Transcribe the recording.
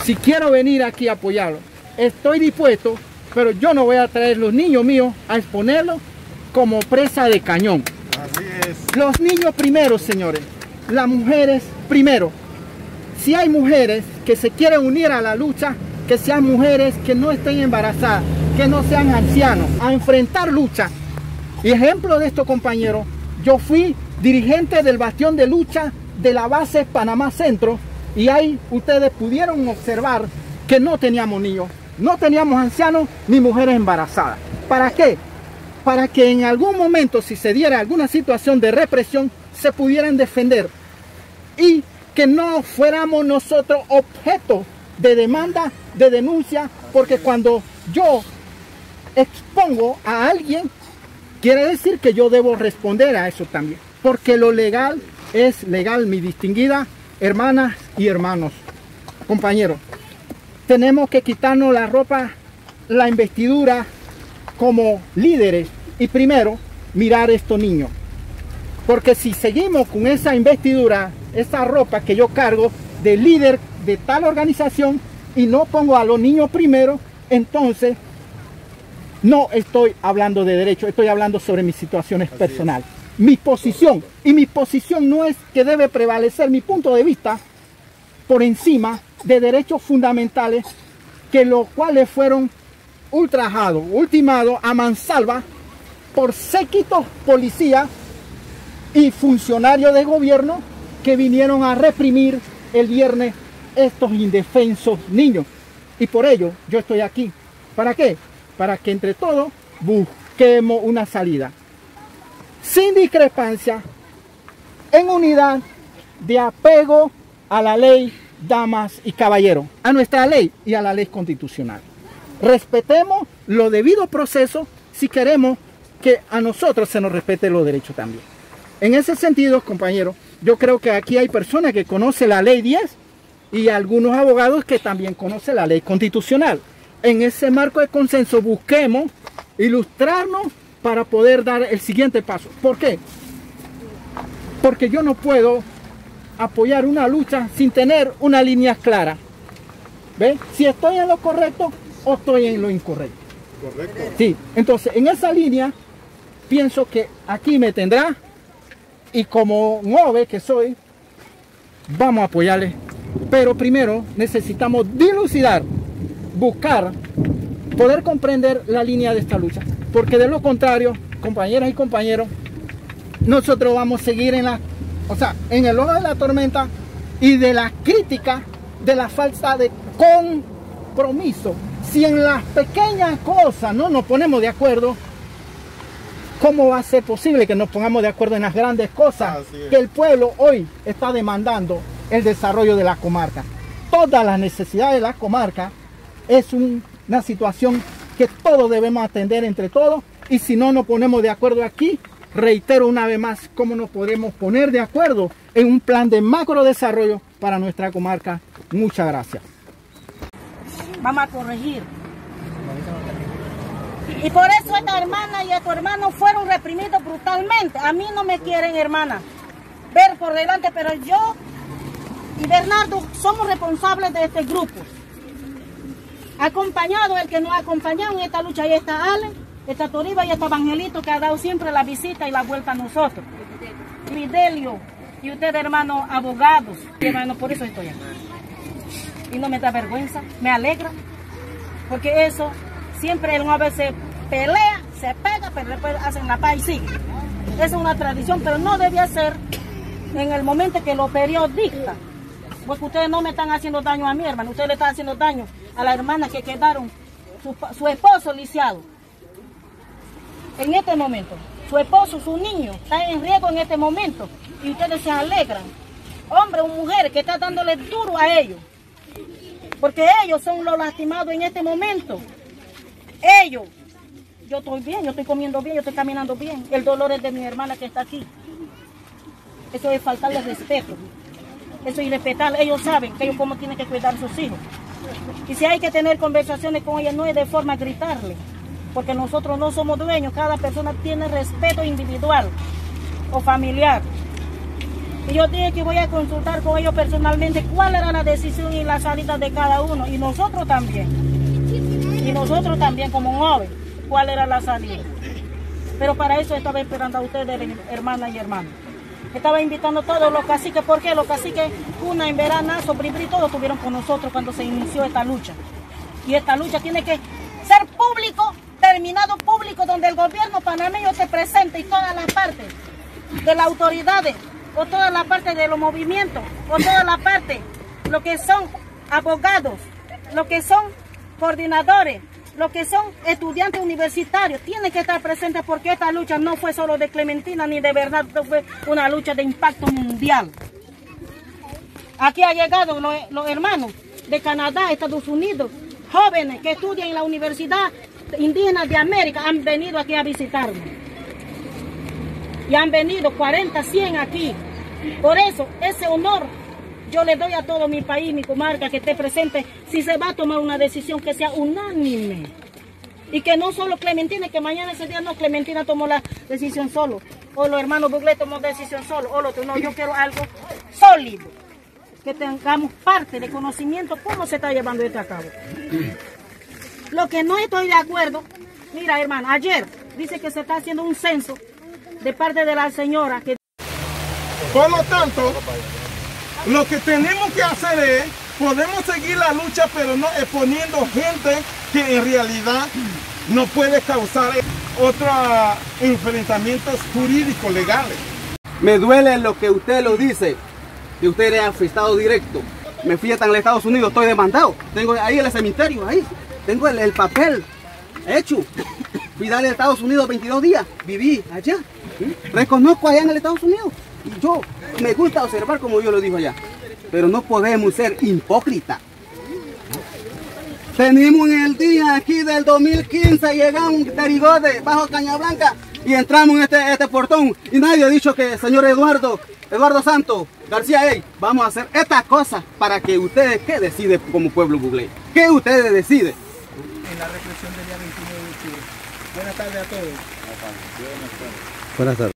si quiero venir aquí a apoyarlo, estoy dispuesto, pero yo no voy a traer los niños míos a exponerlos como presa de cañón. Así es. Los niños primero, señores. Las mujeres primero. Si hay mujeres que se quieren unir a la lucha, que sean mujeres que no estén embarazadas, que no sean ancianos, a enfrentar lucha. Y ejemplo de esto, compañeros, yo fui dirigente del bastión de lucha de la base Panamá Centro, y ahí ustedes pudieron observar que no teníamos niños, no teníamos ancianos ni mujeres embarazadas. ¿Para qué? Para que en algún momento, si se diera alguna situación de represión, se pudieran defender y que no fuéramos nosotros objeto de demanda, de denuncia, porque cuando yo expongo a alguien, quiere decir que yo debo responder a eso también, porque lo legal es legal, mi distinguida hermanas y hermanos, compañeros. Tenemos que quitarnos la ropa, la investidura como líderes y primero mirar a estos niños. Porque si seguimos con esa investidura, esa ropa que yo cargo de líder de tal organización y no pongo a los niños primero, entonces no estoy hablando de derecho, estoy hablando sobre mis situaciones personales. Mi posición, y mi posición no es que debe prevalecer mi punto de vista por encima de derechos fundamentales que los cuales fueron ultrajados, ultimados a mansalva por séquitos policías y funcionarios de gobierno que vinieron a reprimir el viernes estos indefensos niños. Y por ello yo estoy aquí. ¿Para qué? Para que entre todos busquemos una salida sin discrepancia, en unidad, de apego a la ley, damas y caballeros, a nuestra ley y a la ley constitucional. Respetemos lo debido proceso si queremos que a nosotros se nos respete los derechos también. En ese sentido, compañeros, yo creo que aquí hay personas que conocen la ley 10 y algunos abogados que también conocen la ley constitucional. En ese marco de consenso busquemos ilustrarnos para poder dar el siguiente paso. ¿Por qué? Porque yo no puedo apoyar una lucha sin tener una línea clara. ¿Ve? Si estoy en lo correcto o estoy en lo incorrecto. Correcto. Sí, entonces en esa línea pienso que aquí me tendrá y como nueve que soy, vamos a apoyarle. Pero primero necesitamos dilucidar, buscar, poder comprender la línea de esta lucha. Porque de lo contrario, compañeras y compañeros, nosotros vamos a seguir en el ojo de la tormenta y de la crítica de la falta de compromiso. Si en las pequeñas cosas no nos ponemos de acuerdo, ¿cómo va a ser posible que nos pongamos de acuerdo en las grandes cosas que el pueblo hoy está demandando el desarrollo de la comarca? Todas las necesidades de la comarca es una situación que todos debemos atender entre todos, y si no nos ponemos de acuerdo aquí, reitero una vez más cómo nos podemos poner de acuerdo en un plan de macro desarrollo para nuestra comarca. Muchas gracias. Vamos a corregir. Y por eso esta hermana y estos hermanos fueron reprimidos brutalmente. A mí no me quieren, hermana, ver por delante, pero yo y Bernardo somos responsables de este grupo. Acompañado, el que nos ha acompañado en esta lucha, ahí está Allen, está Toriba y está Evangelito, que ha dado siempre la visita y la vuelta a nosotros. Fidelio, y ustedes, hermanos, abogados, hermanos, por eso estoy aquí. Y no me da vergüenza, me alegra, porque eso siempre a veces pelea, se pega, pero después hacen la paz y sigue. Esa es una tradición, pero no debe ser en el momento que los periodistas, porque ustedes no me están haciendo daño a mi hermano, ustedes le están haciendo daño a la hermana que quedaron, su esposo lisiado. En este momento, su esposo, su niño, está en riesgo en este momento, y ustedes se alegran. Hombres o mujeres que están dándole duro a ellos, porque ellos son los lastimados en este momento. Ellos, yo estoy bien, yo estoy comiendo bien, yo estoy caminando bien. El dolor es de mi hermana que está aquí. Eso es faltarle respeto. Eso es irrespetarle. Ellos saben que ellos cómo tienen que cuidar a sus hijos. Y si hay que tener conversaciones con ellas, no es de forma gritarle, porque nosotros no somos dueños. Cada persona tiene respeto individual o familiar. Y yo dije que voy a consultar con ellos personalmente cuál era la decisión y la salida de cada uno. Y nosotros también. Y nosotros también como jóvenes, cuál era la salida. Pero para eso estaba esperando a ustedes, hermanas y hermanos. Estaba invitando a todos los caciques, porque los caciques, una en veranazo, Bribri, todos estuvieron con nosotros cuando se inició esta lucha. Y esta lucha tiene que ser público, terminado público, donde el gobierno panameño se presente y todas las partes de las autoridades, o toda la parte de los movimientos, o toda la parte, lo que son abogados, lo que son coordinadores, lo que son estudiantes universitarios, tienen que estar presentes, porque esta lucha no fue solo de Clementina, ni de verdad fue una lucha de impacto mundial. Aquí han llegado los hermanos de Canadá, Estados Unidos, jóvenes que estudian en la Universidad Indígena de América, han venido aquí a visitarnos. Y han venido 40, 100 aquí. Por eso, ese honor yo le doy a todo mi país, mi comarca, que esté presente, si se va a tomar una decisión que sea unánime. Y que no solo Clementina, que mañana ese día no, Clementina tomó la decisión solo, o los hermanos Buglé tomó decisión solo, o lo otro. No, yo quiero algo sólido, que tengamos parte de conocimiento cómo se está llevando esto a cabo. Lo que no estoy de acuerdo, mira hermano, ayer dice que se está haciendo un censo de parte de la señora que... Por lo tanto, lo que tenemos que hacer es, podemos seguir la lucha, pero no exponiendo gente que en realidad no puede causar otros enfrentamientos jurídicos legales. Me duele lo que usted lo dice, que usted era afectado directo. Me fui hasta en los Estados Unidos, estoy demandado. Tengo ahí el cementerio, ahí. Tengo el papel hecho. Fui a darle a Estados Unidos 22 días, viví allá. Reconozco allá en los Estados Unidos. Y yo me gusta observar como yo lo digo allá. Pero no podemos ser hipócritas. Tenemos en el día aquí del 2015, llegamos de Rigote, bajo Caña Blanca, y entramos en este portón. Y nadie ha dicho que, señor Eduardo Santos García, hey, vamos a hacer estas cosas para que ustedes, ¿qué deciden como pueblo buglé? ¿Qué ustedes deciden? En la reflexión del día 29 de octubre. Buenas tardes a todos. Buenas tardes.